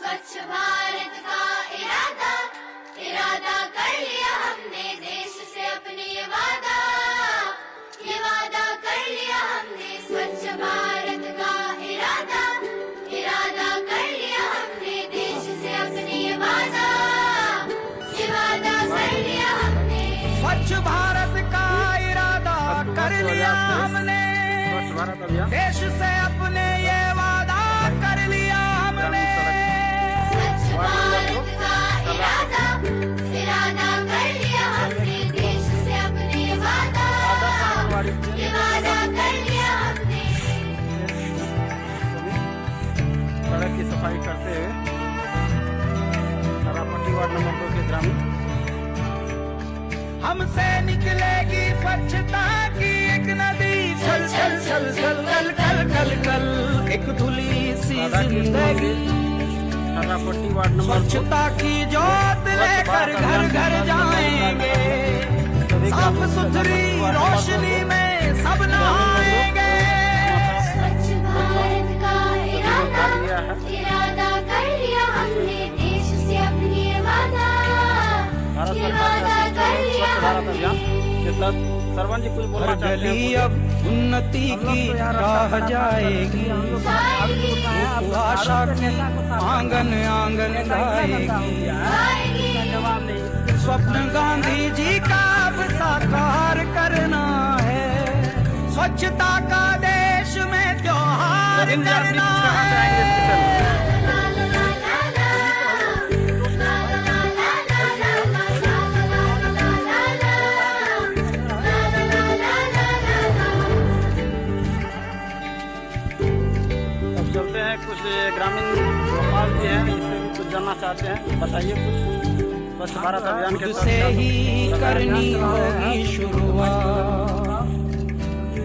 स्वच्छ भारत का इरादा इरादा कर लिया हमने देश से अपने ये वादा कर लिया हमने स्वच्छ भारत का इरादा कर लिया हमने देश से अपने ये वादा कर लिया हमने स्वच्छ भारत का इरादा कर लिया हमने स्वच्छ भारत अभियान देश से अपने ये वादा कर लिया हमने स्वच्छ भारत का इरादा कर लिया हमने देश से अपने ये वादा कर लिया हमने सड़क की सफाई करते हुए तारापट्टी वार्ड नंबर 2 के ग्रामीण हमसे निकलेगी स्वच्छता की एक नदी छल छल छल छल कल कल कल कल एक धुली सी जिंदगी तारापट्टी वार्ड नंबर 2 स्वच्छता की जोत लेकर घर घर जाएंगे साफ सुथरी रोशनी में सब नहाएंगे स्वच्छ भारत का इरादा कर लिया हमने देश से अपने ये वादा भारत सरकार का स्वच्छ भारत अभियान के तहत सरवन जी कुछ बोलना हर चाहते गली हैं? अब उन्नति की राह जाएगी आशा की आंगन आंगन गाएगी स्वप्न गांधी जी का अब साकार करना है स्वच्छता का देश में त्योहार करना है अब चलते हैं कुछ ग्रामीण गोपाल जी हैं, इससे भी कुछ जानना चाहते हैं, बताइए कुछ स्वच्छ भारत अभियान के खुद से ही करनी होगी शुरुआत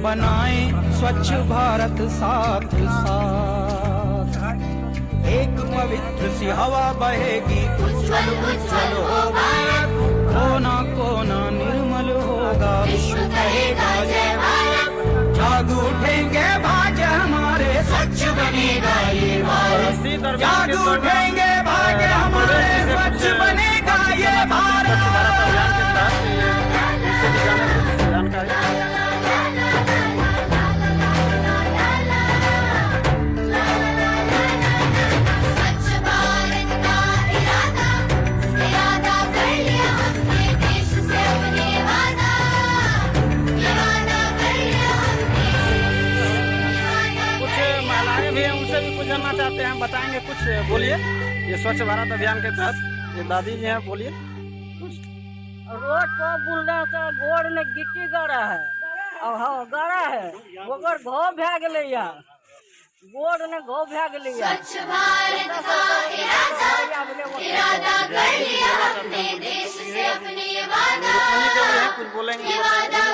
बनाए स्वच्छ भारत साथ साथ एक पवित्र सी हवा बहेगी उज्जवल उज्जवल होगा कोना कोना निर्मल होगा विश्व कहेगा जय भारत जाग उठेंगे भाग्य हमारे स्वच्छ बनेगा ये भारत जाग उठेंगे भाग्य हमारे स्वच्छ बनेगा ये भारत स्वच्छ भारत अभियान के तहत इससे भी जाने कुछ जानकारी स्वच्छ भारत का इरादा कर लिया हमने देश से अपने वादा कर लिया हमने कुछ महिलाएं भी हैं, उनसे भी कुछ जानना चाहते हैं, बताएंगे कुछ, बोलिए। ये स्वच्छ भारत अभियान के तहत ये दादी जी हैं, बोलिए कुछ। रोड पर बुलने से गोड़ में गिट्टी गड़ा है और हाँ गड़ा है ओकर घाव भै गेलै या गोड़ ने घाव भै गेलै या स्वच्छ भारत का इरादा कर लिया हमने देश से अपने ये वादा रुक्मिणी के लिए हैं, कुछ बोलेंगे? कर लिया